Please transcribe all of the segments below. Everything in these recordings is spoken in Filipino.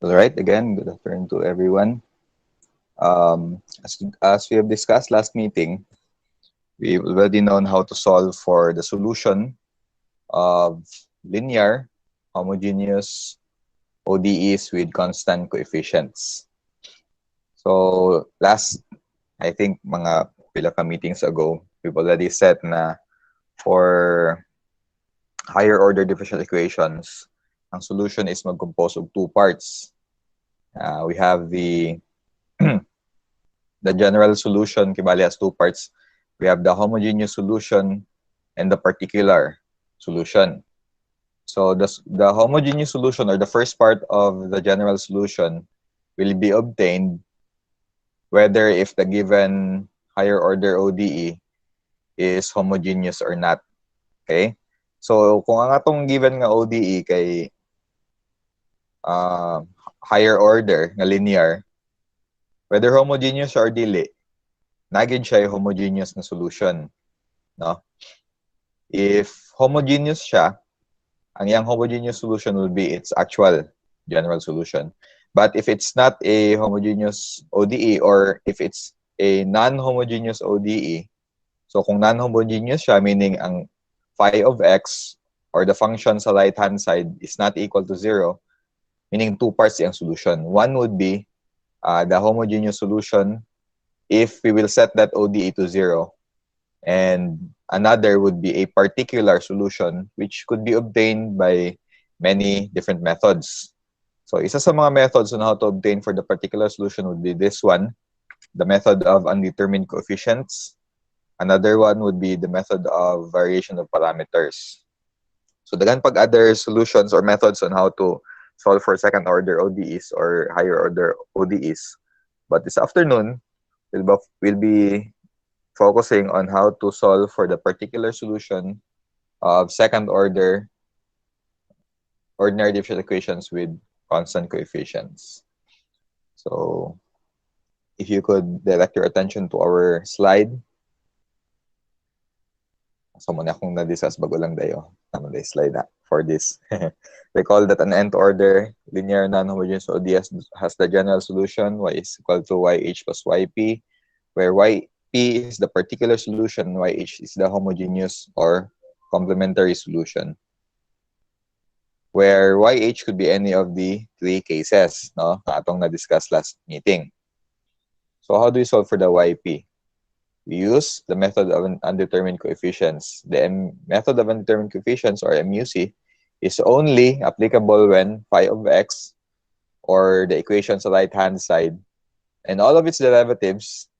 All right, again, good afternoon to everyone. As we have discussed last meeting, we've already known how to solve for the solution of linear homogeneous ODEs with constant coefficients. So I think mga pila ka meetings ago, we've already said na for higher order differential equations, ang solution is mag-compose of two parts. We have the general solution kibali has two parts. We have the homogeneous solution and the particular solution. So the homogeneous solution, or the first part of the general solution, will be obtained whether if the given higher order ODE is homogeneous or not. Okay? So kung ang atong given nga ODE kay uh, higher order nga linear, whether homogeneous or dili, nagid siya yung homogeneous na solution, no? If homogeneous siya, ang yang homogeneous solution will be its actual general solution. But if it's not a homogeneous ODE, or if it's a non-homogeneous ODE, so kung non-homogeneous siya, meaning ang phi of x or the function sa right-hand side is not equal to 0, meaning two parts yung solution. One would be the homogeneous solution if we will set that ODE to 0, and another would be a particular solution which could be obtained by many different methods. So isa sa mga methods on how to obtain for the particular solution would be this one, the method of undetermined coefficients. Another one would be the method of variation of parameters. So dagan pag other solutions or methods on how to solve for second order ODEs or higher order ODEs. But this afternoon, we'll be focusing on how to solve for the particular solution of second order ordinary differential equations with constant coefficients. So if you could direct your attention to our slide. So muna akong na-discuss bago lang dayo. Tama na slide na for this. Recall that an nth order linear non-homogeneous ODS has the general solution y is equal to yh plus yp, where yp is the particular solution, yh is the homogeneous or complementary solution, where yh could be any of the three cases, no? Atong na-discuss last meeting. So how do we solve for the yp? We use the method of undetermined coefficients. The method of undetermined coefficients, or MUC, is only applicable when phi of x, or the equation sa right-hand side, and all of its derivatives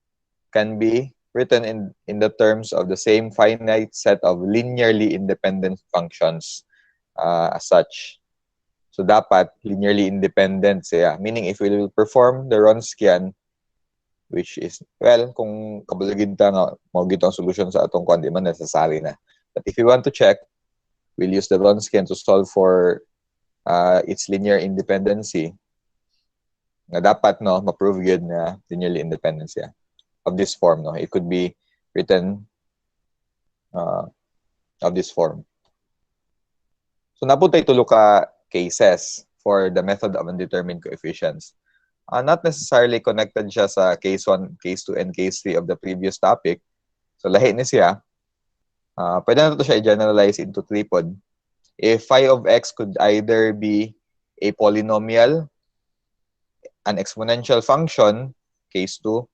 can be written in the terms of the same finite set of linearly independent functions as such. So dapat linearly independent siya. Meaning if we will perform the Wronskian, which is, well, kung kabalagid ta nga, mawagid ang solution sa atong kwan, di man necessary na. But if you want to check, we'll use the Wronskian to solve for its linear independency. Nga dapat, no, ma-prove yun na linearly independent siya of this form, no. It could be written of this form. So naputay tulo ka cases for the method of undetermined coefficients. Not necessarily connected siya sa case 1, case 2, and case 3 of the previous topic. So lahi ni siya. Pwede na ito siya i-generalize into tripod. If phi of x could either be a polynomial, an exponential function, case 2,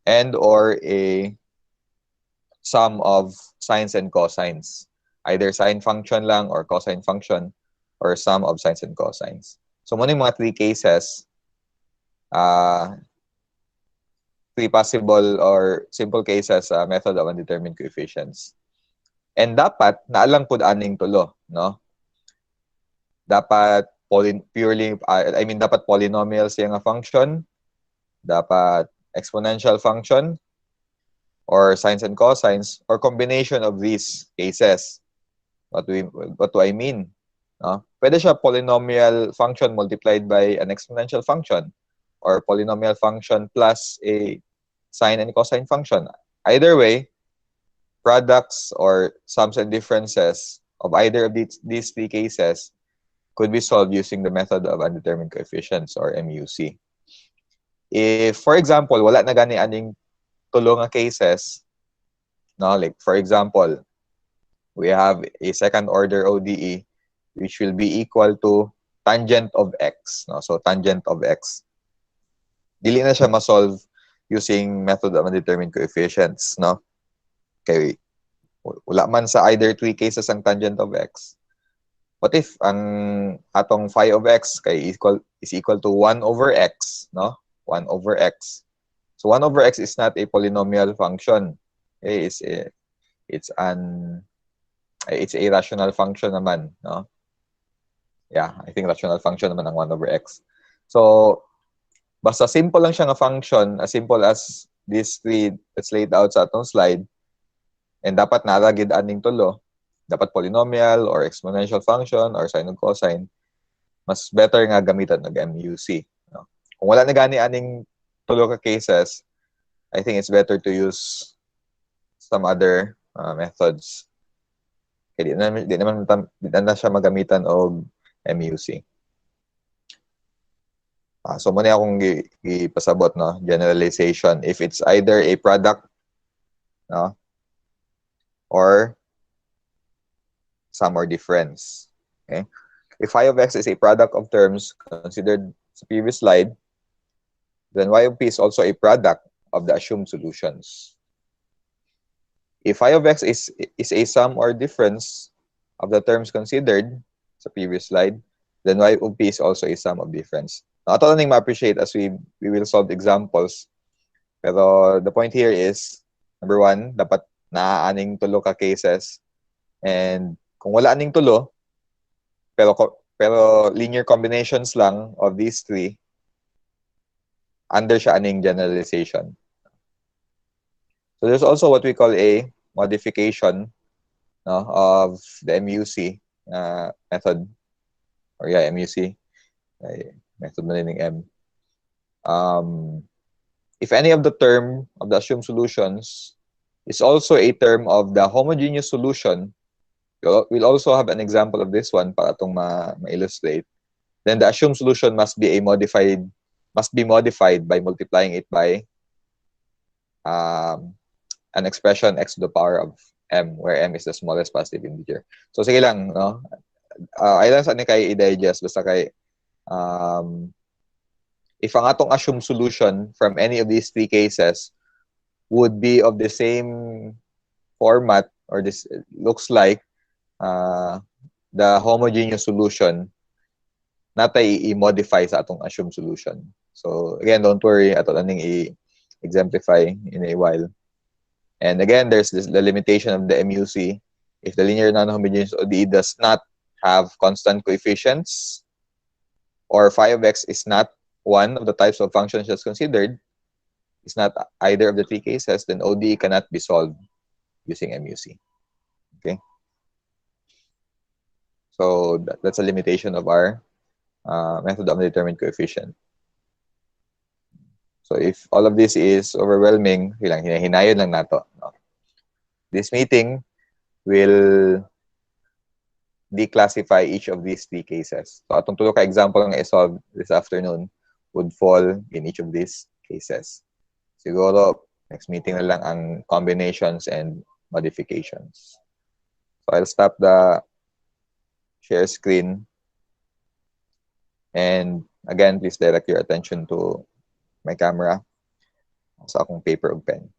and or a sum of sines and cosines. Either sine function lang or cosine function, or sum of sines and cosines. So muna yung mga three cases, three possible or simple cases method of undetermined coefficients. And dapat naalang pud aning tulo, no? Dapat dapat polynomial siya nga function, dapat exponential function, or sines and cosines, or combination of these cases. What do I mean? No? Pwede siya polynomial function multiplied by an exponential function, or polynomial function plus a sine and cosine function. Either way, products or sums and differences of either of these three cases could be solved using the method of undetermined coefficients or MUC. If, for example, wala na gani aning tulo nga cases, no, like for example, we have a second order ODE which will be equal to tangent of x, no? So tangent of x. Dili na siya ma-solve using method of undetermined coefficients, no? Okay, wala man sa either three cases ang tangent of x. What if ang atong phi of x is equal to 1 over x, no? 1 over x. So 1 over x is not a polynomial function. Okay, it's a rational function naman, no? Yeah, I think rational function naman ang 1 over x. So basta simple lang siya nga function, as simple as these three that's laid out sa atong slide, and dapat naragid aning tulo, dapat polynomial or exponential function or sine and cosine, mas better nga gamitan ng MUC. No? Kung wala na gani aning tulo ka cases, I think it's better to use some other methods. Kaya di naman siya magamitan og MUC. So muna akong ipasabot, no, generalization. If it's either a product, no, or sum or difference. Okay? If phi of x is a product of terms considered sa previous slide, then y of p is also a product of the assumed solutions. If phi of x is a sum or difference of the terms considered sa previous slide, then y of p is also a sum of difference. Now, ito lang ma-appreciate as we will solve examples. Pero the point here is, number one, dapat naaaning tulo ka cases. And kung wala aning tulo, pero linear combinations lang of these three, under siya aning generalization. So there's also what we call a modification, no, of the MUC method. Or yeah, MUC. Method na rin ng M. If any of the term of the assumed solutions is also a term of the homogeneous solution, we'll also have an example of this one para itong ma-illustrate. Then the assumed solution must be modified by multiplying it by an expression x to the power of m, where m is the smallest positive integer. So sige lang, no? Ay lang sa ni kay i-digest basta kay if ang atong assumed solution from any of these three cases would be of the same format, or this looks like the homogeneous solution, natay i-modify sa atong assumed solution. So again, don't worry, ato lang i-exemplify in a while. And again, there's the limitation of the MUC. If the linear non-homogeneous ODE does not have constant coefficients, or phi of x is not one of the types of functions that's considered, is not either of the three cases, then ODE cannot be solved using MUC. Okay? So that's a limitation of our method of undetermined coefficient. So if all of this is overwhelming, hinayon lang nato. No? This meeting will declassify each of these three cases. So atong tulo ka example nga i-solve this afternoon would fall in each of these cases. Siguro, next meeting na lang ang combinations and modifications. So I'll stop the share screen. And again, please direct your attention to my camera sa akong paper o pen.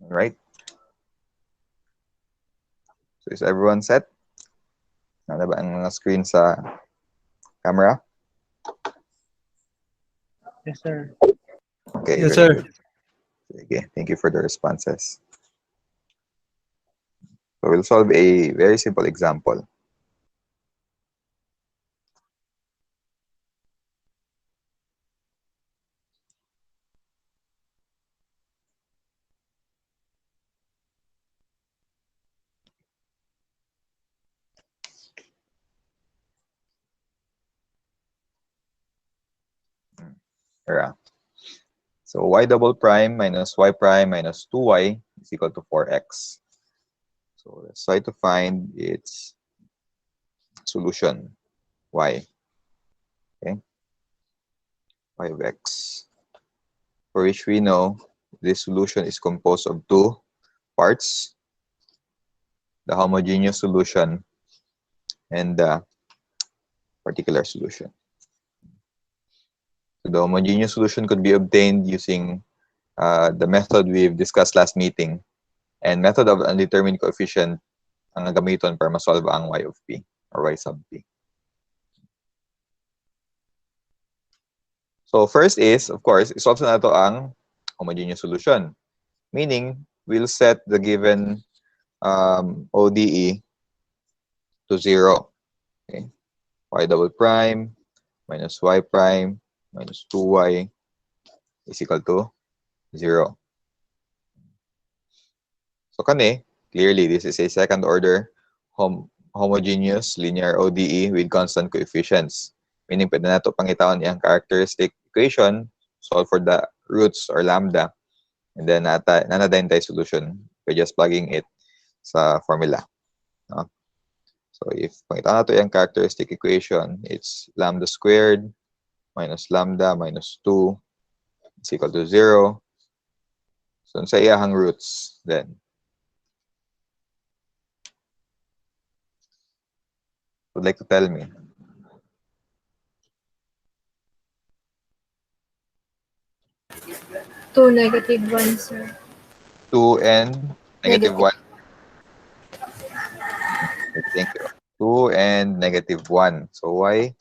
All right. So is everyone set? Nana ba ang mga screen sa camera? Yes, sir. Okay, Yes, very sir. good. Okay, thank you for the responses. So we'll solve a very simple example. Era. So y double prime minus y prime minus 2y is equal to 4x. So let's try to find its solution, y. Okay, y of x, for which we know this solution is composed of two parts, the homogeneous solution and the particular solution. So the homogeneous solution could be obtained using the method we've discussed last meeting, and method of undetermined coefficient ang gamiton para masolve ang y of p or y sub p. So first is, of course, isolve na nato ang homogeneous solution. Meaning, we'll set the given ODE to 0. Okay? Y double prime minus y prime minus 2y is equal to 0. So kani, clearly, this is a second order homogeneous linear ODE with constant coefficients. Meaning, pwede na ito pangitawan yung characteristic equation, solve for the roots or lambda, and then nanadayin tayo solution by just plugging it sa formula. No? So if pangitawan nato yung characteristic equation, it's lambda squared minus lambda minus 2 is equal to 0. So sa iyahang roots, then would like to tell me? 2, -1, sir. 2 and -1. Thank you. 2 and -1. So y,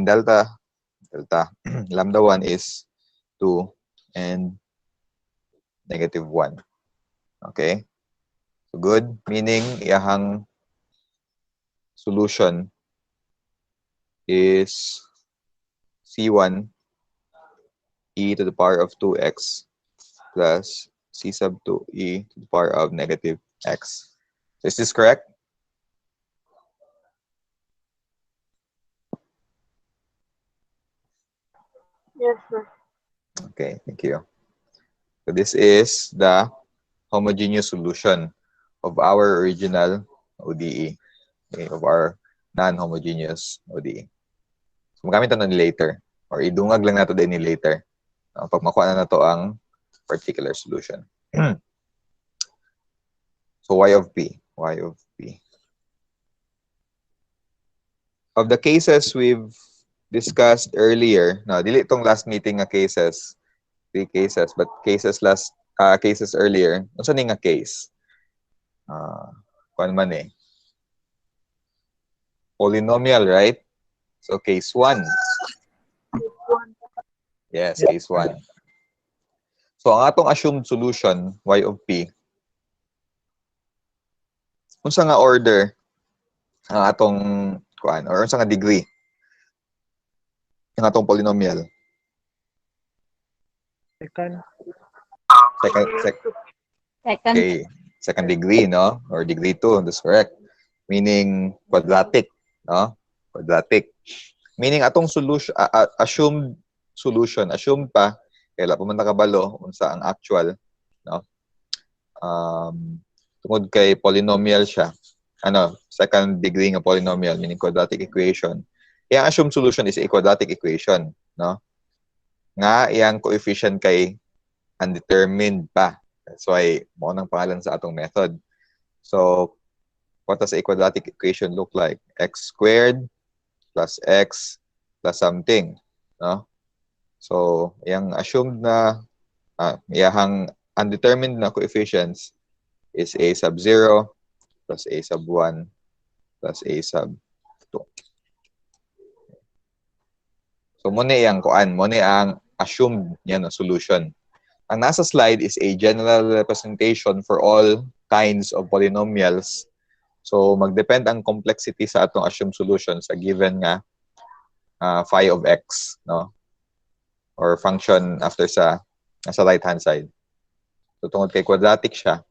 delta lambda 1 is 2 and -1. Okay? So good, meaning iyahang solution is C1 e to the power of 2x plus c sub 2 e to the power of -x. So is this correct? Yes, sir. Okay, thank you. So this is the homogeneous solution of our original ODE, okay, of our non-homogeneous ODE. So magamit na ni later, or idungag lang nato din ni later pag makuha na nato ang particular solution. So y of p. Of the cases we've discussed earlier, no, dili itong last meeting nga cases, 3 cases, but cases earlier. Unsa ni nga case? Kuan man eh. Polynomial, right? So case 1. Yes, case 1. So ang atong assumed solution, y of p, unsa nga order ang atong kuan or unsa nga degree ang atong polynomial? Second. Okay, second degree, no? Or degree 2, that's correct. Meaning quadratic, no? Quadratic. Meaning atong solution, assumed solution, assumed pa, kaya pa man nakabalo unsa ang actual, no? Tungod kay polynomial siya, second degree nga polynomial, meaning quadratic equation. Iyang assumed solution is a quadratic equation, no? Nga iyang coefficient kay undetermined pa. That's why mo nang pangalan sa atong method. So what does a quadratic equation look like? X squared plus x plus something, no? So iyang assumed na iyang undetermined na coefficients is a sub 0 plus a sub 1 plus a sub 2. So mo ni ang assumed niya na solution. Ang nasa slide is a general representation for all kinds of polynomials. So magdepend ang complexity sa atong assumed solution sa given nga phi of x, no? Or function after sa right hand side. So tungod kay quadratic siya,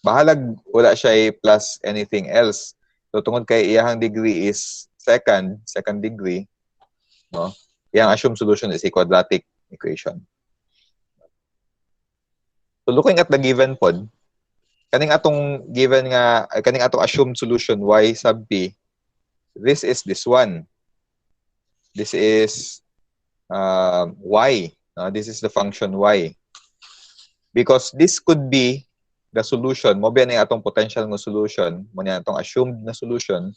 bahalag wala siya plus anything else. So tungod kay iyahang degree is second degree, no? Yung assumed solution is a quadratic equation. So looking at the given pod, kaning atong assumed solution y sub p, this is this one. This is y. This is the function y. Because this could be the solution. Mo ba atong potential na solution, mo na atong assumed na solution.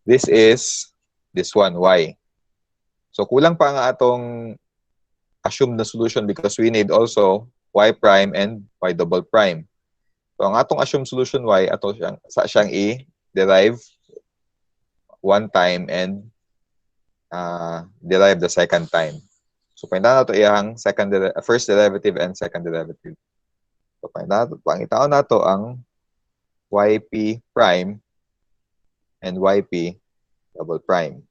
This is this one, y. So kulang pa ang atong assumed na solution because we need also y prime and y double prime. So ang atong assumed solution y, ato siyang i-derive one time and derive the second time. So painta nato iyang first derivative and second derivative. So pangitaon nato ang yp prime and yp double prime.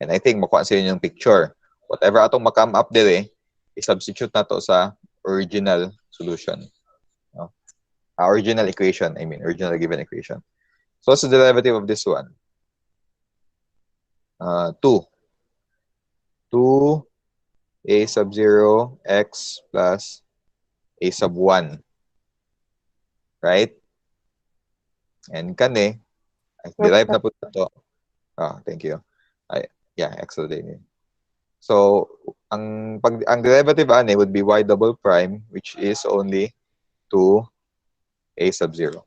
And I think makuha sa inyo yung picture. Whatever atong makam up dire, i-substitute nato sa original solution. No? Original equation, original given equation. So what's the derivative of this one? 2. 2 a sub 0 x plus a sub 1. Right? And kani, derive na po ito. Thank you. X din. So, ang derivative ani would be y double prime, which is only 2 a sub 0.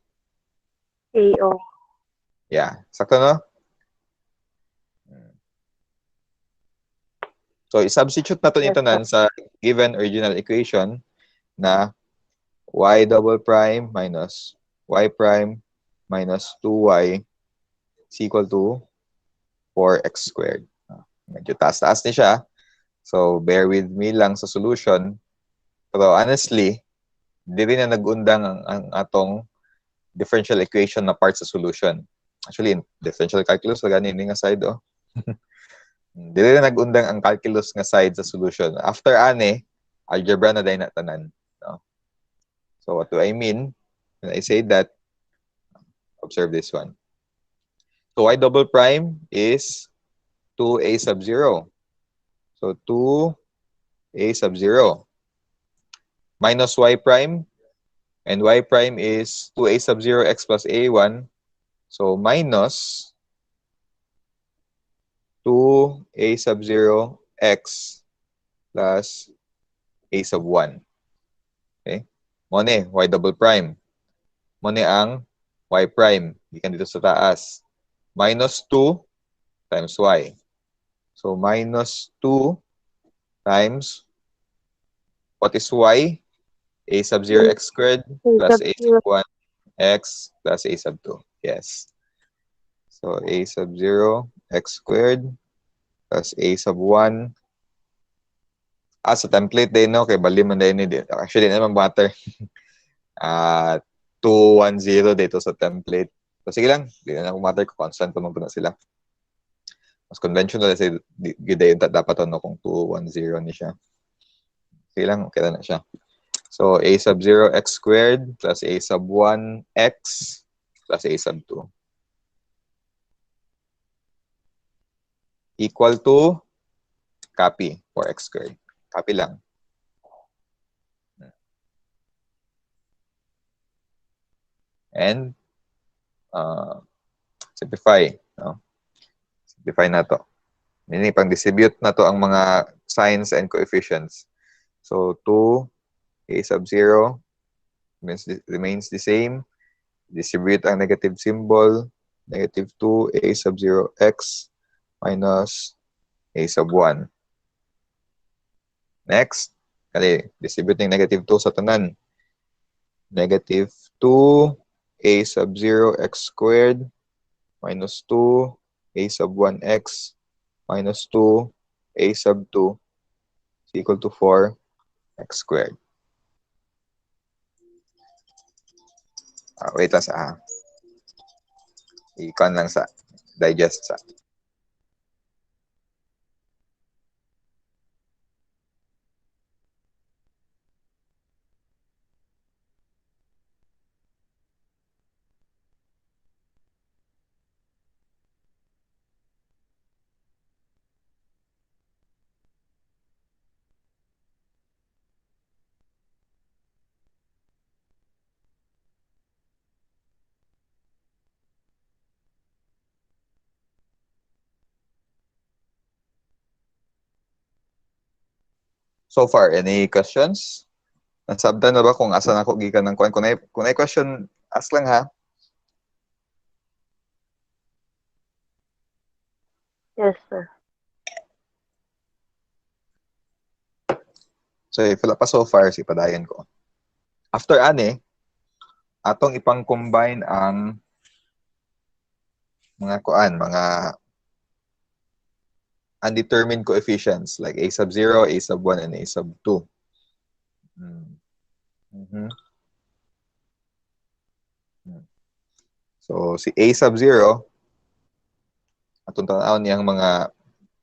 AO. Yeah. Sakto no? So, i-substitute natin ito sa given original equation na y double prime minus y prime minus 2y is equal to 4x squared. Medyo taas-taas ni siya. So, bear with me lang sa solution. Pero honestly, di rin na nag-undang ang atong differential equation na part sa solution. Actually, differential calculus, ganin nga side, Di rin na nag-undang ang calculus nga side sa solution. After algebra na dahil natanan. No? So, what do I mean? When I say that, observe this one. So, y double prime is 2a sub 0. So, 2a sub 0 minus y prime, and y prime is 2a sub 0 x plus a1. So, minus 2a sub 0 x plus a sub 1. Okay? Mo ni, y double prime. Mo ni ang y prime. Ikan dito sa taas. Minus 2 times y. So, minus 2 times, what is y? A sub 0 x squared plus a sub 1 x plus a sub 2. Yes. So, a sub 0 x squared plus a sub 1. Sa template din, no? Kay bali man din. Actually, naman matter. 210 dito sa template. So, sige lang. Hindi na ako matter kung constant pa na sila. Mas conventional kasi gidayon dapat ano kung 210 ni siya. Sige lang, okay na siya. So, a sub 0 x squared plus a sub 1 x plus a sub 2 equal to copy for x squared. Copy lang. And simplify. No? Simplify na to. Meaning, pang-distribute na to ang mga signs and coefficients. So, 2 a sub 0 remains the same. Distribute ang negative symbol. Negative 2 a sub 0 x minus a sub 1. Next, distribute ng negative 2 sa tanan. Negative 2 a sub 0 x squared minus 2 a sub 1 x minus 2 a sub 2 is equal to 4 x squared. Wait lang sa i-con lang sa digest sa. So far, any questions? Nasabdan na ba kung asan ako gikan ng kuan? Kung may question, ask lang ha. Yes, sir. So, if wala pa so far, padayon ko. After ani, atong ipang-combine ang mga kuan, mga undetermined coefficients like a sub 0, a sub 1, and a sub 2. So, si a sub 0, atong tanaw niyang mga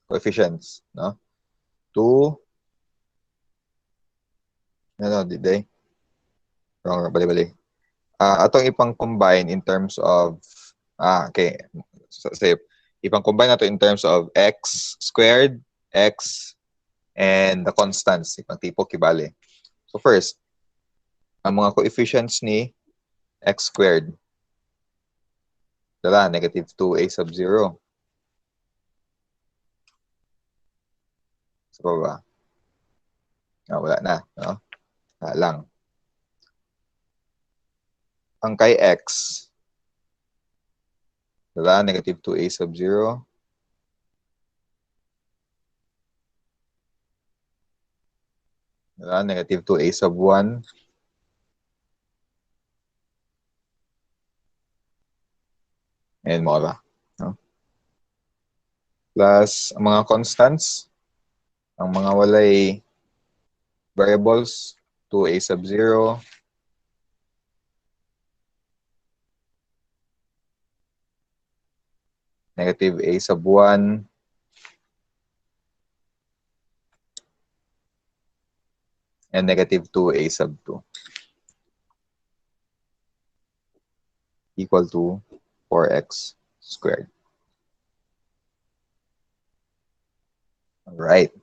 coefficients, no? 2, diday. Wrong, bali. Atong ipang-combine in terms of, okay, say, ipang-combine nato in terms of x squared, x, and the constants, ipang-tipok kibali. So first, ang mga coefficients ni x squared, dala, negative 2a sub 0. So ba? Wala na, no? Lang. Ang kay x, dala, negative 2a sub 0. Dala, negative 2a sub 1. And mo ba? No? Plus, ang mga constants, ang mga walay variables, 2a sub 0, negative a sub 1, and negative 2a sub 2 equal to 4x squared. Alright.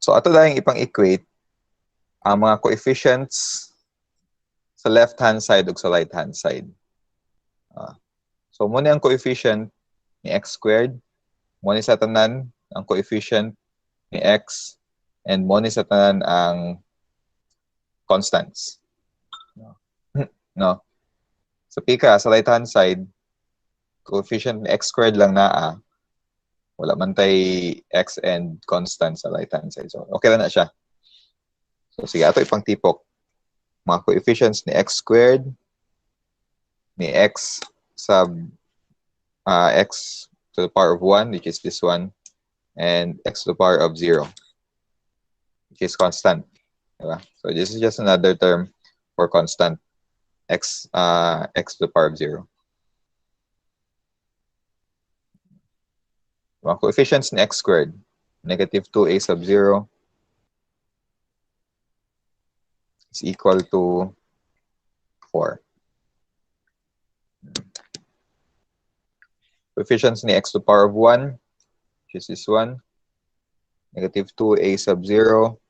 So, ato lang ipang-equate ang mga coefficients sa left-hand side ug sa right-hand side. So, muna ang coefficient ni x squared, muna sa tanan ang coefficient ni x, and muna sa tanan ang constants. No? So, pika, sa right-hand side, coefficient ni x squared lang naa. Wala man tay x and constant sa right-hand side. So, okay lang na siya. So, sige, ato ipang-tipok. Mga coefficients ni x squared, ni x sub x to the power of 1, which is this one, and x to the power of 0, which is constant. Diba? So, this is just another term for constant, x to the power of 0. Mga coefficients ni x squared, negative 2a sub 0 is equal to 4. Coefficients ni x to the power of 1, which is this one, negative 2a sub 0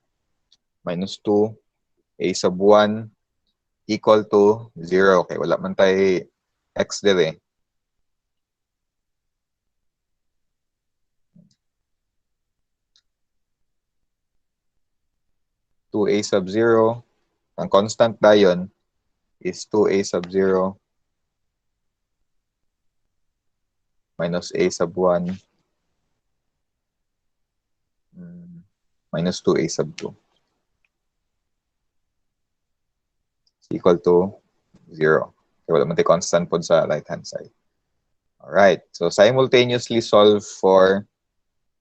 minus 2a sub 1 equal to 0. Okay, wala man tayo x dire. A sub 0, ang constant dayon is 2a sub 0 minus a sub 1 minus 2a sub 2 is equal to 0. Okay, wala man tayo constant po sa right-hand side. Alright, so simultaneously solve for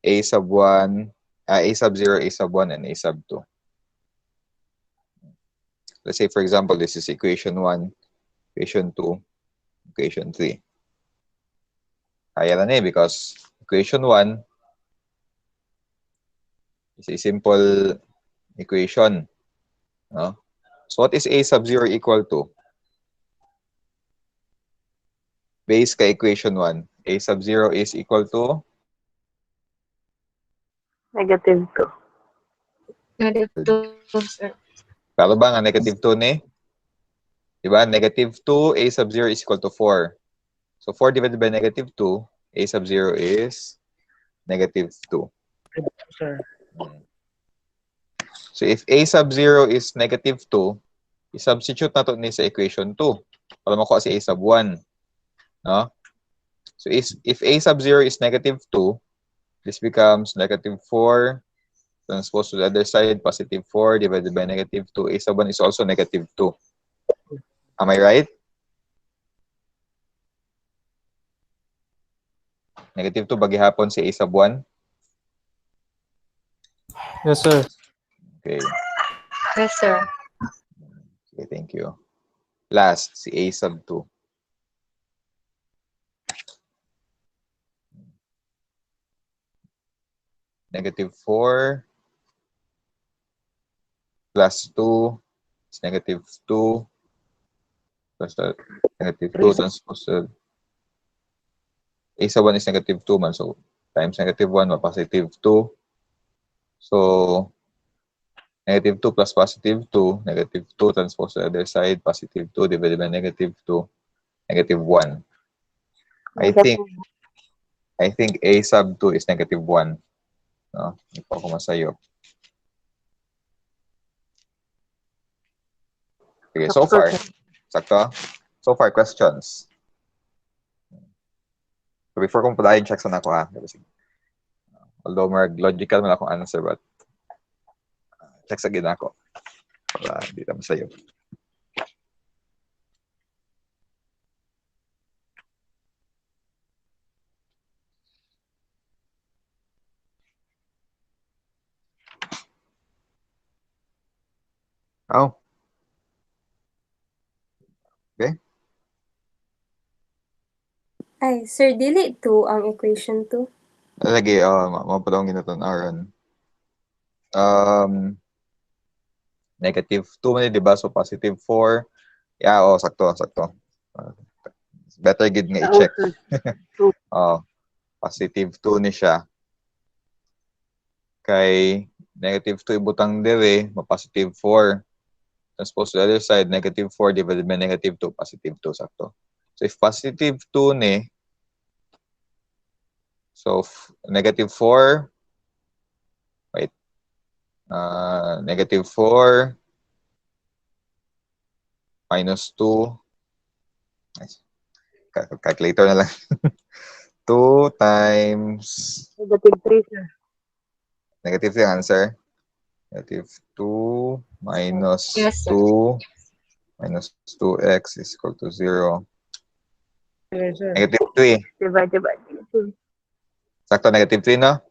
a sub 1, a sub 0, a sub 1, and a sub 2. Let's say, for example, this is equation 1, equation 2, equation 3. Kaya na because equation 1 is a simple equation. No? So what is a sub 0 equal to? Base ka equation 1, a sub 0 is equal to? Negative 2. Negative 2, sir. Klaro ba nga negative 2 ni? Diba? Negative 2, a sub 0 is equal to 4. So 4 divided by negative 2, a sub 0 is negative 2. Sir. So if A sub 0 is negative 2, i-substitute na to ni sa equation 2 para makuha si A sub 1. No? So if A sub 0 is negative 2, this becomes negative 4 transpose to the other side, positive 4 divided by negative 2. A sub 1 is also negative 2. Am I right? Negative 2 bagihapon si A sub 1. Yes, sir. Okay. Yes, sir. Okay, thank you. Last, si A sub 2. Negative 4 plus 2 is negative 2 plus negative 2 transpose to A sub 1 is negative 2 man. So, times negative 1, positive 2. So, negative 2 plus positive 2, negative 2 transpose to the other side, positive 2 divided by negative 2, negative 1. I think A sub 2 is negative 1. No? Hindi pa ako masayo. Okay, so far. Sakto? So far, questions. So before kong pulahin, check sa nako ha. Although logical man akong answer, but check sa ginako. Para hindi naman sa'yo. Oh. Okay. Ay, sir, dili 2 ang equation 2. Lagi, mapalawang ginaton aron. Negative 2 man, di ba? So, positive 4. Yeah, sakto. Better gid nga i-check. Positive 2 ni siya. Kay negative 2 ibutang dire, ma-positive 4. Transpose to the other side, negative 4 divided by negative 2, positive 2, sakto. So, if positive 2 ni, so, negative 4, wait, negative 4 minus 2, calculator na lang. 2 times Negative 3, sir. negative 3 answer. Negative 2 minus Yes, sir. 2 minus 2x is equal to 0. Yes, sir. Negative 3. Divided by negative. Sakto, negative 3, no?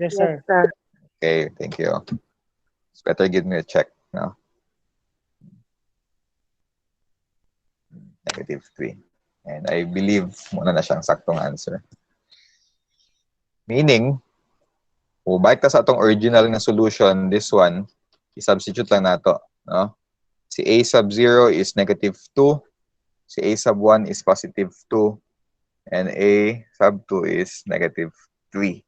Yes, sir. Yes, sir. Okay, thank you. It's better give me a check, no? Negative 3. And I believe muna na siyang saktong answer. Meaning, balik ta sa atong original na solution, this one, i-substitute lang nato, no? Si A sub 0 is negative 2, si A sub 1 is positive 2, and A sub 2 is negative 3.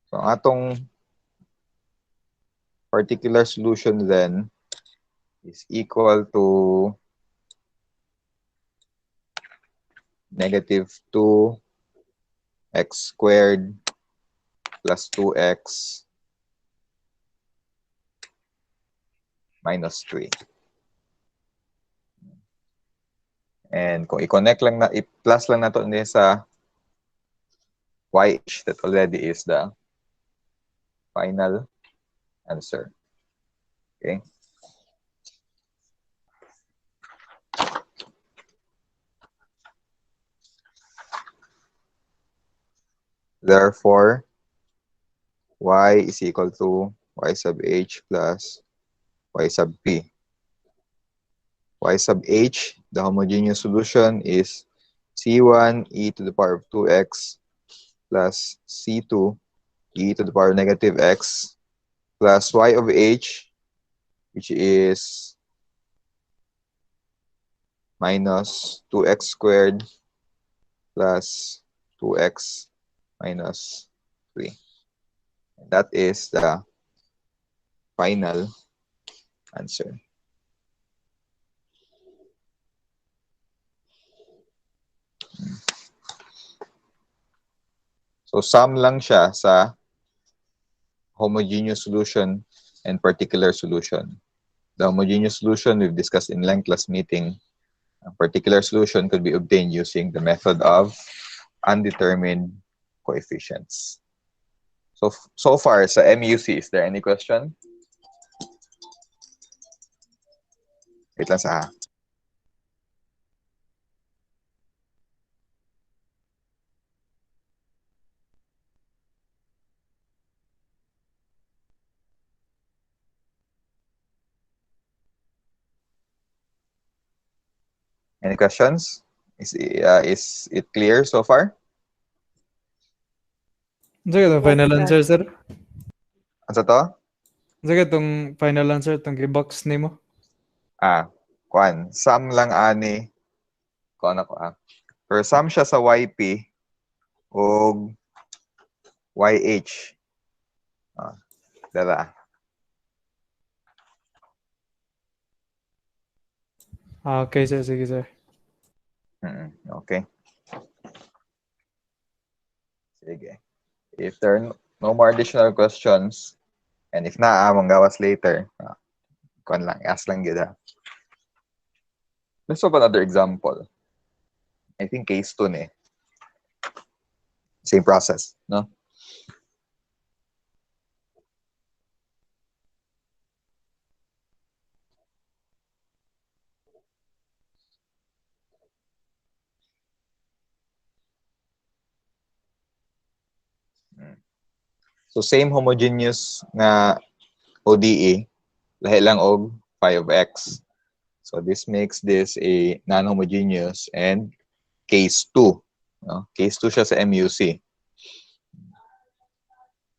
So, ang atong particular solution then is equal to negative 2x squared plus 2x minus 3. And kung i-connect lang na, i-plus lang nato niya sa YH, that already is the final answer. Okay? Therefore, y is equal to y sub h plus y sub p. Y sub h, the homogeneous solution, is C1 e to the power of 2x plus C2 e to the power of negative x plus y of h, which is minus 2x squared plus 2x minus 3. That is the final answer. So sum lang siya sa homogeneous solution and particular solution. The homogeneous solution we've discussed in length last meeting. A particular solution could be obtained using the method of undetermined coefficients. So far sa MUC, is there any question? Wait lang sa Any questions? Is it clear so far? Sige, itong final sir. answer, sir. Ano sa to? Sige, itong final answer, itong gibox nimo. Kuan. Sum lang ani. Kuan ako Pero sum siya sa YP o YH. Dala. Okay, sir. Sige, sir. Okay. Sige. If there are no more additional questions, and if na, manggawas later. Kuan lang, ask lang gid. Let's have another example. I think case 2 eh. Same process, no? So same homogeneous nga ODE, lahi lang og phi of x. So this makes this a non-homogeneous and case 2. No? Case 2 siya sa MUC.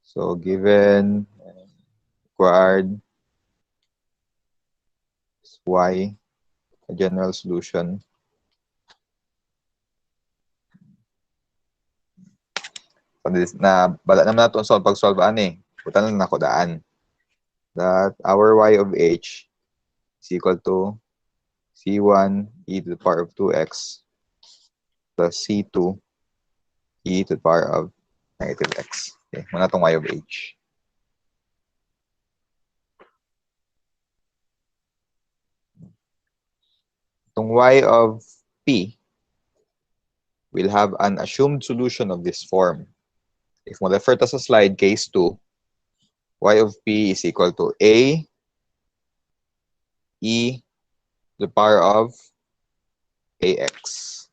So given required y, a general solution. So this, na bala naman nato solve pag-solve ani. Putan lang nako daan. That our y of h is equal to c1 e to the power of 2x plus c2 e to the power of negative x. Okay, muna itong y of h. Itong y of p will have an assumed solution of this form. If mo refer to sa slide, case 2, y of p is equal to a e to the power of ax.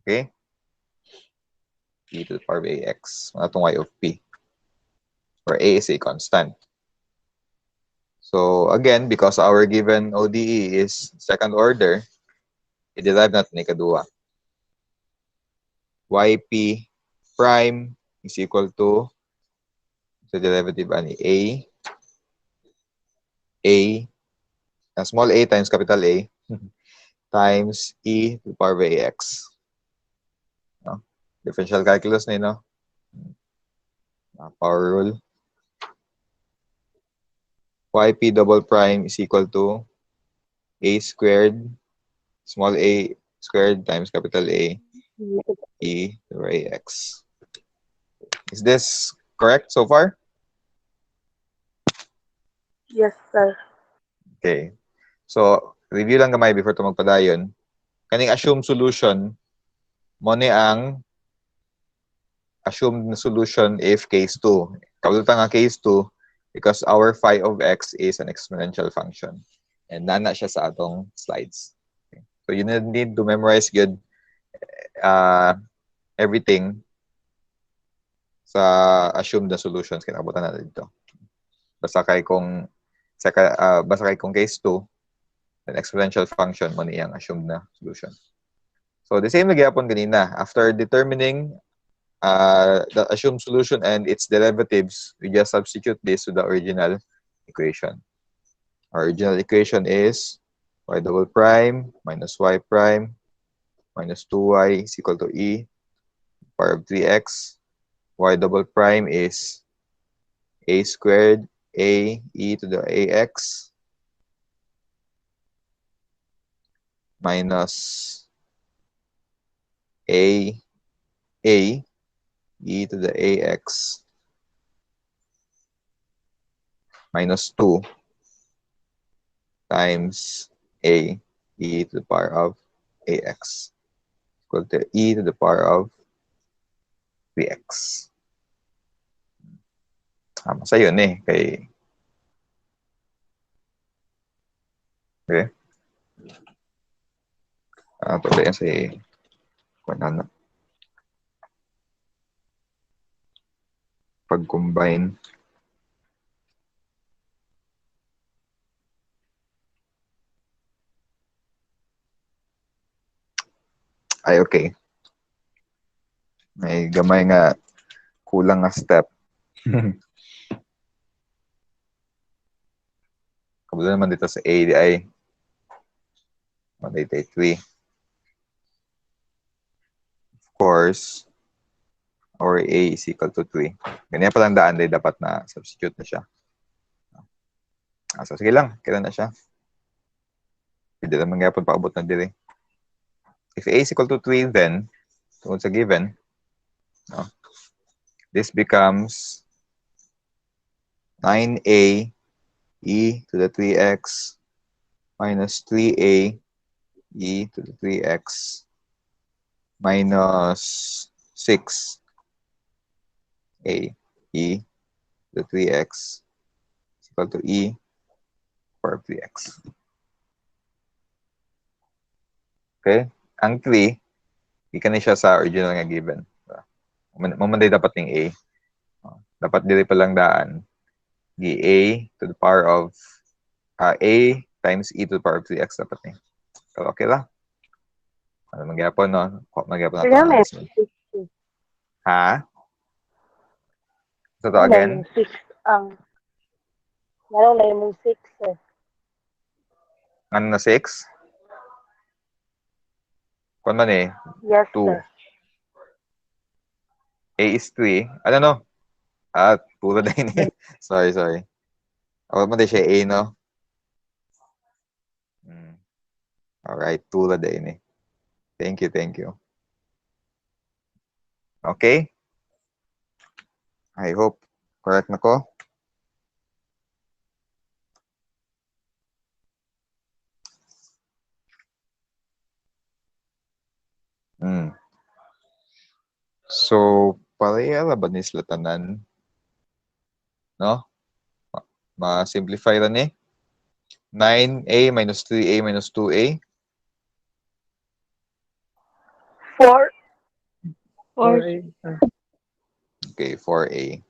Okay? E to the power of ax. Muna itong y of p. Where a is a constant. So again, because our given ODE is second order, i-derive natin ni kadua. Yp prime is equal to the derivative ani small a times capital A times e to the power of ax. No? Differential calculus na yun, no? Power rule. Yp double prime is equal to a squared, small a squared times capital A, e to the power ax. Is this correct so far? Yes, sir. Okay. So, review lang gamay before ito magpadayon. Kaning assumed solution, mo ni ang assumed solution if case 2. Kaulutan nga case 2 because our phi of x is an exponential function. And nana siya sa atong slides. Okay. So, you need to memorize good everything sa assumed na solutions. Kinabutan natin dito. Basta kay kung case 2, an exponential function mo niyang assumed na solution. So the same nagyapon kanina. After determining the assumed solution and its derivatives, we just substitute this to the original equation. Our original equation is y double prime minus y prime minus 2y is equal to e power of 3x. Y double prime is a squared a e to the ax minus a e to the ax minus 2 times a e to the power of ax equal to e to the power of 3x. Masa yun eh. Okay. Tuloy yan si ano, pag-combine. Ay, okay. May gamay nga kulang nga step. Kabalo naman dito sa A di ay 3. Of course, our A is equal to 3. Ganyan palang daan day dapat na substitute na siya. So, sige lang. Kailan na siya? Pwede naman nga paabot na dili. If A is equal to 3, then, tungkol sa given, no, this becomes 9A e to the 3x minus 3A e to the 3x minus 6A e to the 3x is equal to e for 3x. Okay? Ang 3, ikan na siya sa original nga given. Mamanday dapat ng A. Dapat dili pa lang daan. A to the power of A times e to the power of 3x dapat ni. So, okay lang. Ano magyapon, no? Magyapon na ito ang answer. Ha? So, to again? 6 ang. Meron na yung 6 eh. Ano na 6? Kung man eh, Yes, 2. sir. A is 3. Ano no? Puro na yun eh. Sorry. Ako man din siya A, no? Alright, puro na yun eh. Thank you. Okay? I hope correct na ko. So, pareha ba ni sila tanan? No? Ma-simplify rin eh. 9A minus 3A minus 2A. 4. Okay, 4A.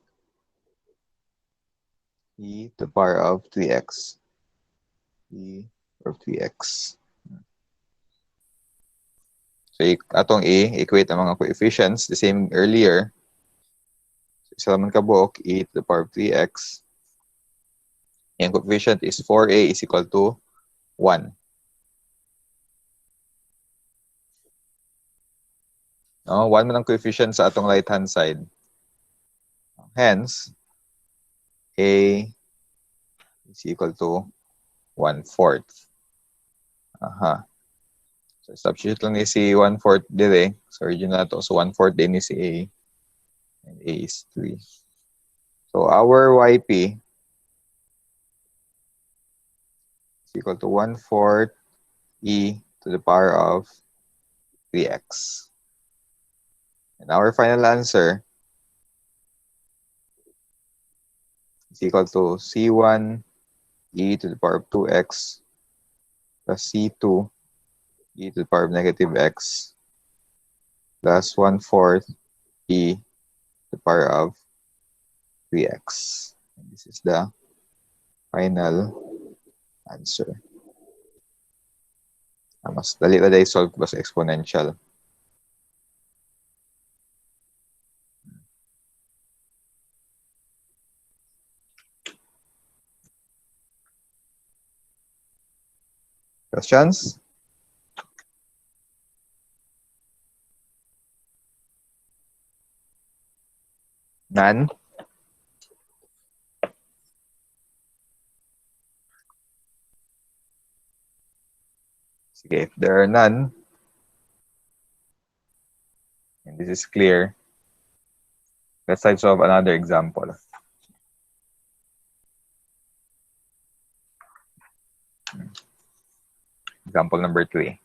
E to the power of 3x. E of 3x. So, atong A, equate ang mga coefficients, the same earlier. So, isa naman kabuok, E to the power of 3x. Yung coefficient is 4A is equal to 1. No? 1 man ang coefficient sa atong right-hand side. Hence, A is equal to 1/4. So, substitute lang ni si 1/4 dire. So, original to. So, 1/4 din ni si A. And A is 3. So, our YP is equal to 1/4 E to the power of 3x. And our final answer is equal to C1 E to the power of 2x plus C2 E to the power of negative x plus 1/4 E to the power of 3x. And this is the final answer. Mas dali na dahil solve ko sa exponential. Questions? None? Sige, if there are none, and this is clear, Let's try to solve another example. Example number 3.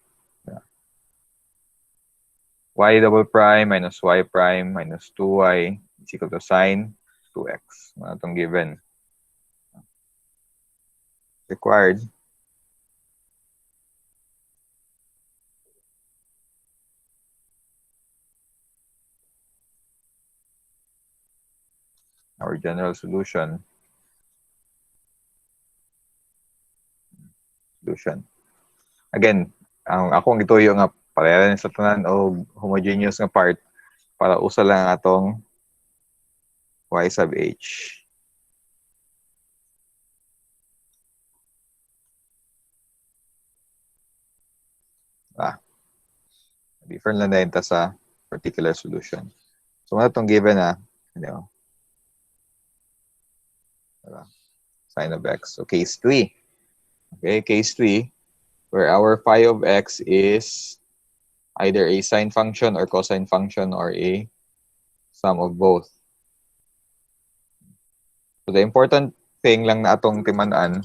Y double prime minus y prime minus 2y is equal to sine 2x. Ano itong given? Required. Our general solution. Again, ang akong gituyo nga pareha sa tanan o homogeneous nga part para usa lang atong y sub h. Different lang din ta sa particular solution. So, ano itong given na, sine of x. So, case 3. Okay, case 3, where our phi of x is either a sine function or cosine function or a sum of both. So, the important thing lang na atong timanaan,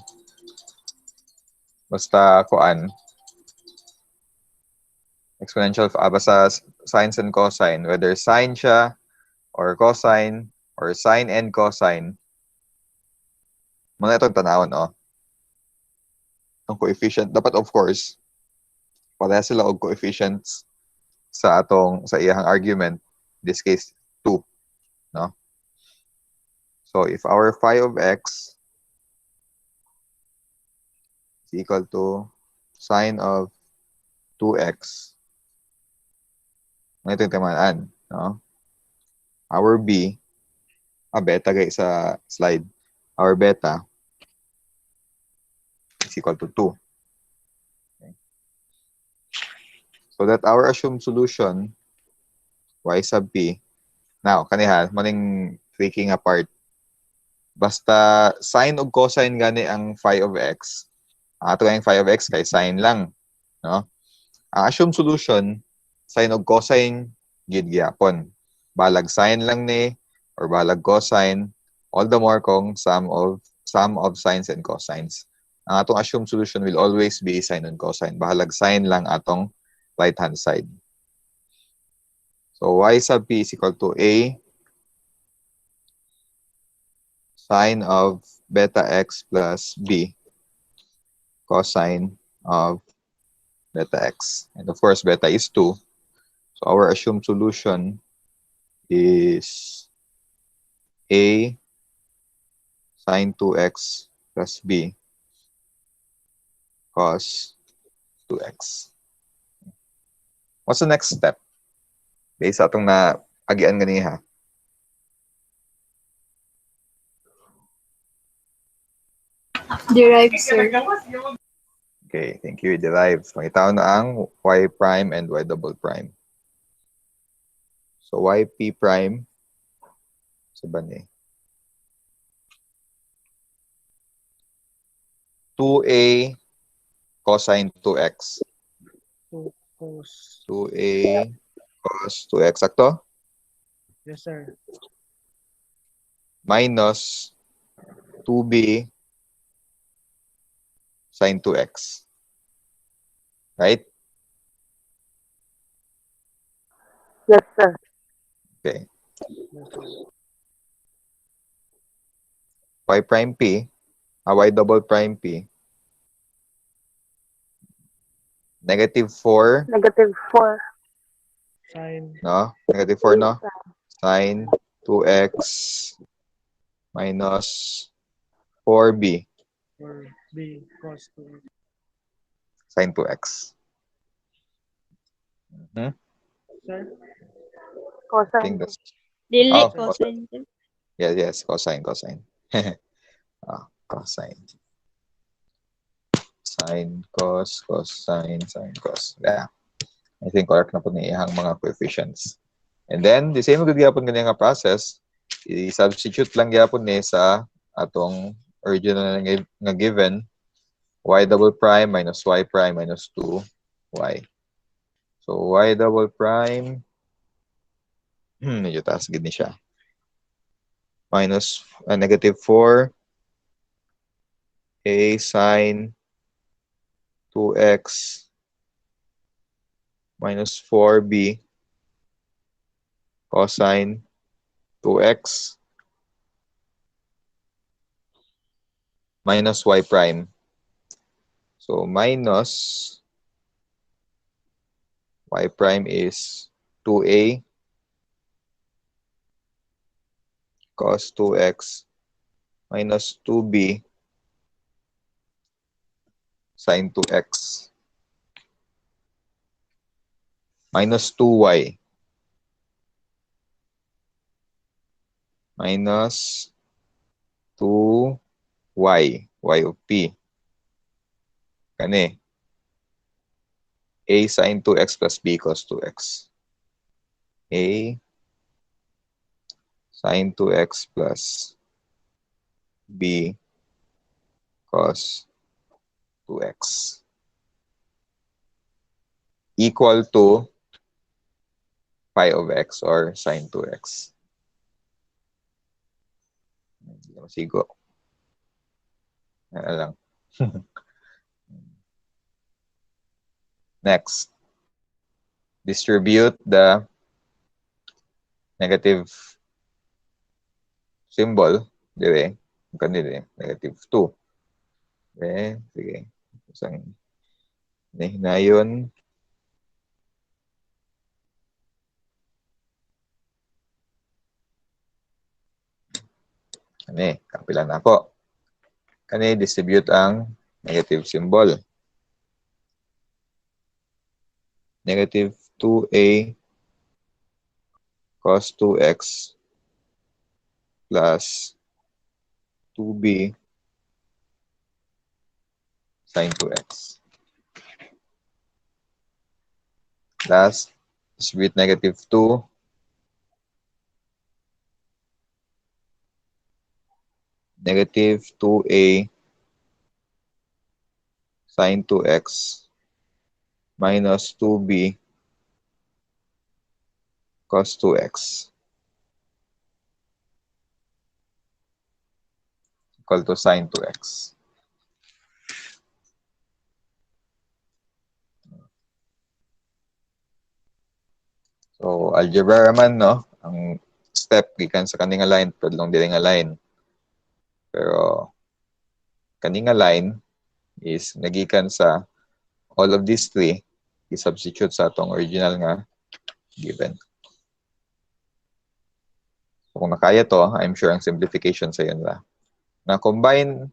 basta kuan, exponential, basta sines and cosine, whether sine siya or cosine or sine and cosine, mga itong tanawon, ang coefficient, dapat of course, pareha sila og coefficients sa iyang argument, in this case, 2, no? So, if our phi of x is equal to sine of 2x, ito yung tamaan, no? Our b, beta guys sa slide, our beta is equal to 2. Okay. So that our assumed solution, y sub p, now, kaniha, maning tweaking apart. Basta sine ug cosine gani ang phi of x. Ato ang phi of x kay sine lang, no? Ang assumed solution, sine ug cosine gid gyapon. Balag sine lang ni or balag cosine, all the more kung sum of sines and cosines. Ang atong assumed solution will always be sine and cosine. Bahalag sine lang atong right hand side. So y sub p is equal to a sine of beta x plus b cosine of beta x. And of course, beta is 2. So our assumed solution is a sine 2x plus b cos 2x. What's the next step? Based sa atong na agian ganiha. Derive, sir. Okay, thank you. Derive. Makita na ang y prime and y double prime. So yp prime, saban eh, 2a cosine 2x. 2a cos 2x. Sakto? Yes, sir. Minus 2b sine 2x. Right? Yes, sir. Okay. Yes, sir. Y prime p, y double prime p, negative 4, Negative 4. Sine no? Negative 4, no? Sine 2x minus 4b or b cos 2x. sine 2x. Sir? I Cosine. think that's, Dili, Oh, cosine. yes, cosine. Cosine. Sine, cos, cosine, sine, cos. Yeah. I think correct na po ni ihang mga coefficients. And then, the same good gyapon ganyan nga process, i-substitute lang gyapon ni sa atong original nga given, y double prime minus y prime minus 2y. So, y double prime, medyo taas gid ni siya. minus negative 4 a sine 2x minus 4b cosine 2x minus y prime. So minus y prime is 2a cos 2x minus 2b sine 2x minus 2y minus 2y, y of p. Kani, a sine 2x plus b cos 2x. A sine 2x plus b cos 2x equal to pi of x or sine 2x. Hindi na masigo. Yan lang. Next, distribute the negative symbol dire. Kanina negative 2. Okay, sige. Isang hinayon. Kani, kapilan na ako. Kani, distribute ang negative symbol. Negative 2a cos 2x plus 2b sine 2x. Last, distribute negative 2 negative 2a sine 2x minus 2b cos 2x equal to sine 2x. So, algebra naman, no? Ang step, gikan sa kaninga line, padlong dili nga line. Pero, kaninga line is nagikan sa all of these three, i-substitute sa atong original nga given. So, kung nakaya to, I'm sure ang simplification sa yun la. Na combine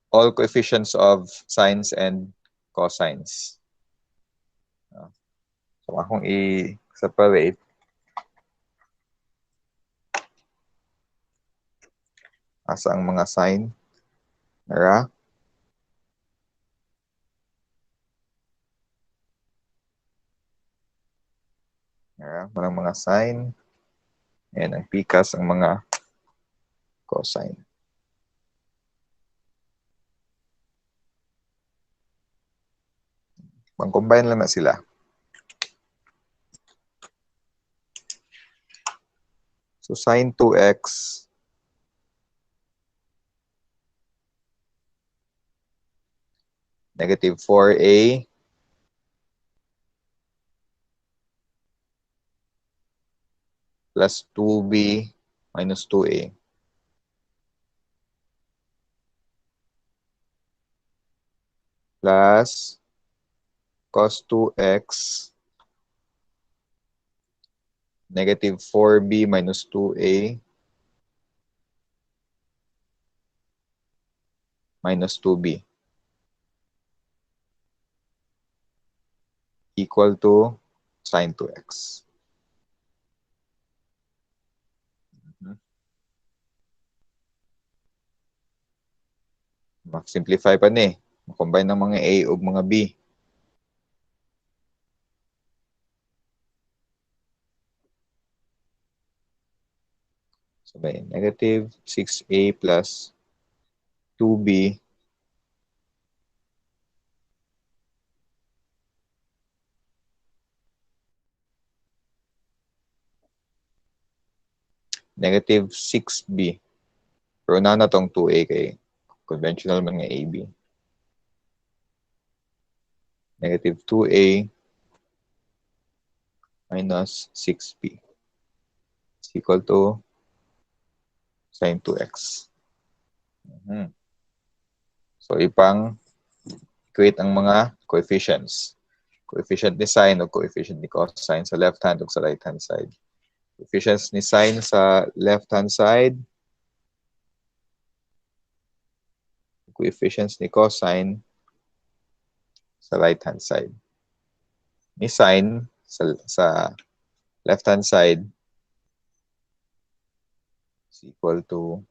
all coefficients of sines and cosines. So, akong i-separate. Asa ang mga sine? Nara? Walang mga sine. Ayan, ang pikas ang mga cosine. Mag-combine lang na sila. So, sine 2x negative 4a plus 2b minus 2a plus cos 2x negative 4b minus 2a minus 2b equal to sine 2x. Mag-simplify pa ni. Mag-combine ng mga a ug mga b. So, may negative 6a plus 2b negative 6b. Pero na tong 2a kay conventional man nga AB. Negative 2a minus 6b is equal to sine 2x. So, ipang equate ang mga coefficients. Coefficient ni sine o coefficient ni cosine sa left hand o sa right hand side. Coefficients ni sine sa left hand side. Coefficients ni cosine sa right hand side. Ni sine sa left hand side is equal to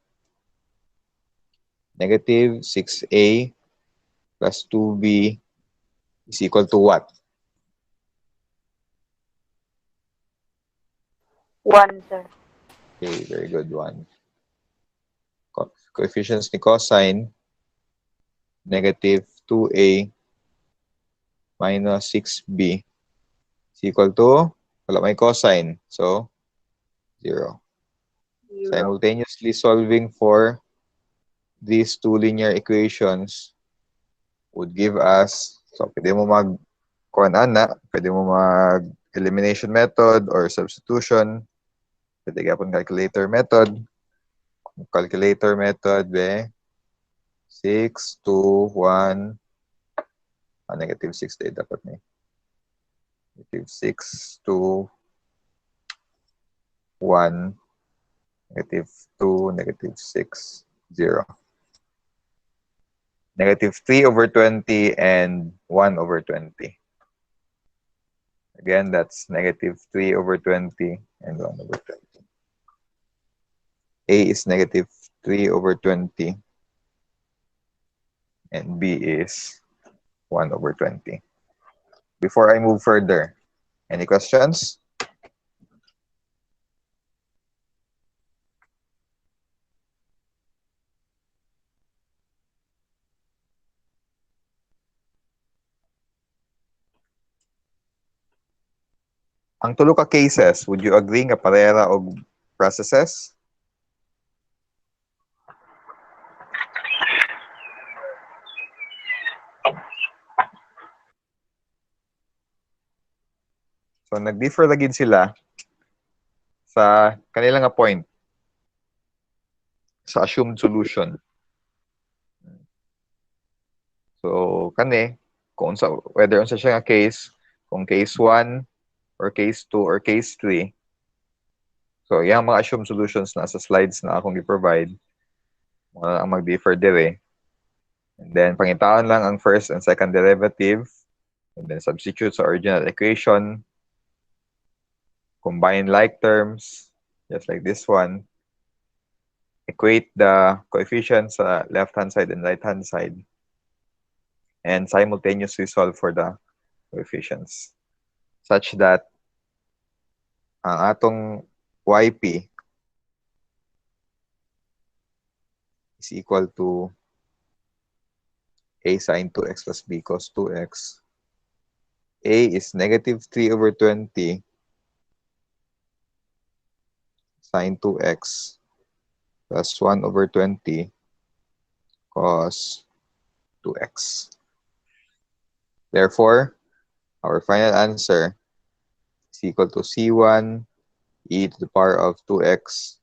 negative 6a plus 2b is equal to what? 1, sir. Okay, very good one. Coefficients ni cosine, negative 2a minus 6b is equal to, wala may cosine, so 0. Simultaneously solving for these two linear equations would give us, so pwede mo pwede mo mag-elimination method or substitution, pwede gapon calculator method. Calculator method, 6, 2, 1, negative 6 tayo dapat may. Negative 6, 2, 1, negative 2, negative 6, 0. Negative 3 over 20 and 1 over 20. Again, that's negative 3 over 20 and 1 over 20. A is negative 3 over 20 and B is 1 over 20. Before I move further, any questions? Ang tulo ka cases, would you agree nga parehara og processes? So, nag-differ lagi sila sa kanila nga point sa assumed solution. So, kung whether unsa siya nga case, kung case 1 or case 2 or case 3. So, yung mga assumed solutions na sa slides na akong i-provide, mga ang mag-differ dire. And then, pangitaon lang ang first and second derivative. And then, substitute sa original equation. Combine like terms, just like this one. Equate the coefficients sa left-hand side and right-hand side. And simultaneously solve for the coefficients. Such that ang atong YP is equal to A sine 2x plus B cos 2x. A is negative 3 over 20 sine 2x plus 1 over 20 cos 2x. Therefore, our final answer is equal to C1 e to the power of 2x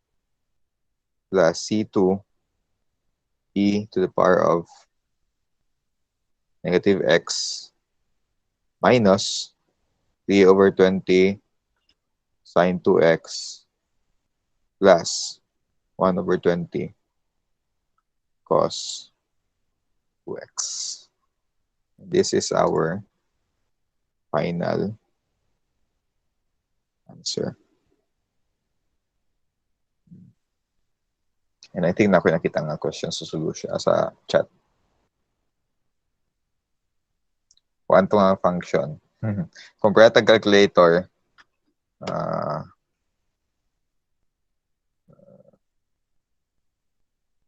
plus C2 e to the power of negative x minus 3 over 20 sine 2x plus 1 over 20 cos 2x. This is our final answer. And I think na ako nakita nga questions sa solution sa chat. Kuan to nga function. Compare calculator.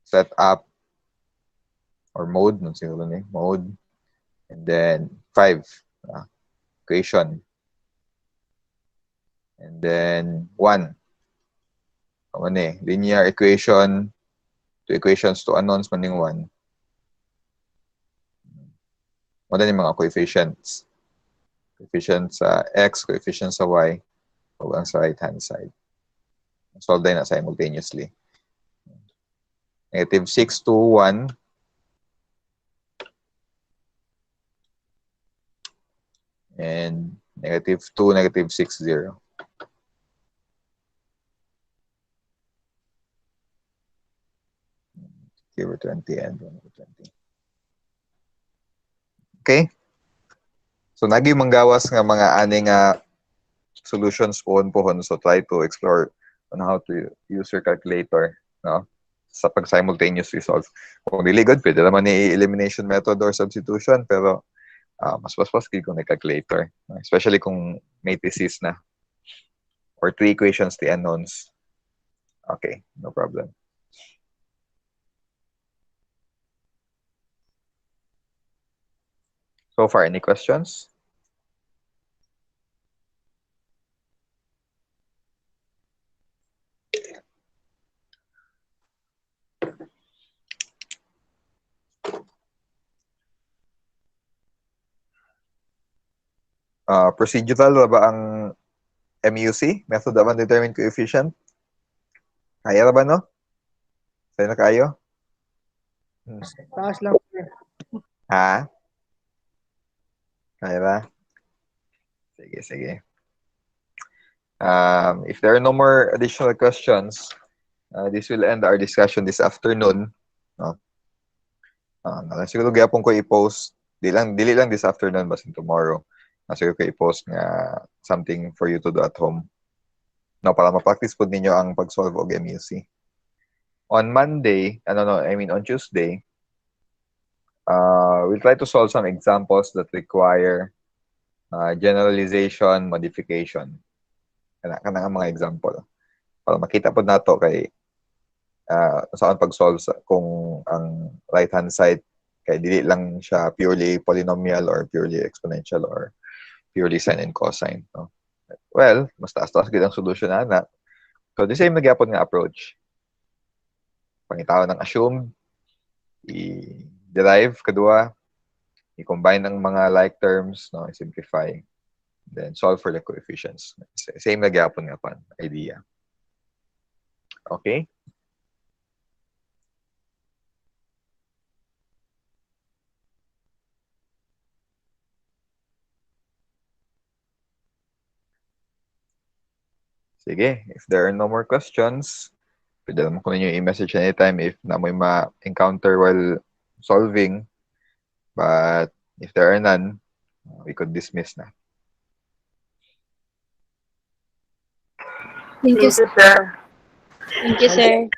Set up or mode, mode, and then 5 equation, and then 1 Linear equation, two equations, two unknowns, maning one. Wala yung mga coefficients. Coefficients sa x, coefficients sa y, o ang sa right-hand side. Solve din na simultaneously. Negative 6, 2, 1. And negative 2, negative 6, 0. Over 20 and 1 over 20. Okay? So, nagi manggawas nga mga ani nga solutions pohon. So, try to explore on how to use your calculator, no? Sa pag-simultaneous resolve. Kung dili good, pwede naman ni elimination method or substitution, pero mas kung may calculator. Especially kung may thesis na. Or three equations, the unknowns. Okay, no problem. So far, any questions? Procedural na ba ang MUC? Method of Undetermined Coefficient? Kaya na ba, no? Sa'yo na kayo? Taas lang, sir. Ha? Kaya ba? Sige. If there are no more additional questions, this will end our discussion this afternoon. No? Siguro gyapon ko i-post, dili lang this afternoon, basin tomorrow. Siguro ko i-post nga something for you to do at home. No, para ma-practice po ninyo ang pag-solve og MUC. On Monday, on Tuesday, we'll try to solve some examples that require generalization, modification. Kanang mga example. Para makita po nato kay saan pag-solve kung ang right-hand side kay dili lang siya purely polynomial or purely exponential or purely sine and cosine. No? Well, mas taas-taas gid ang solution na. So, the same nagyapon nga approach. Pangitaw ng assumed, i-derive, kadua, i-combine ng mga like terms, no, i-simplify, then solve for the coefficients. Same nagyapon nga pan, idea. Okay? Sige, if there are no more questions, pwede naman ko ninyo i-message anytime if na may ma-encounter while solving. But if there are none, we could dismiss na. Thank you, Thank you, sir. Thank you, sir.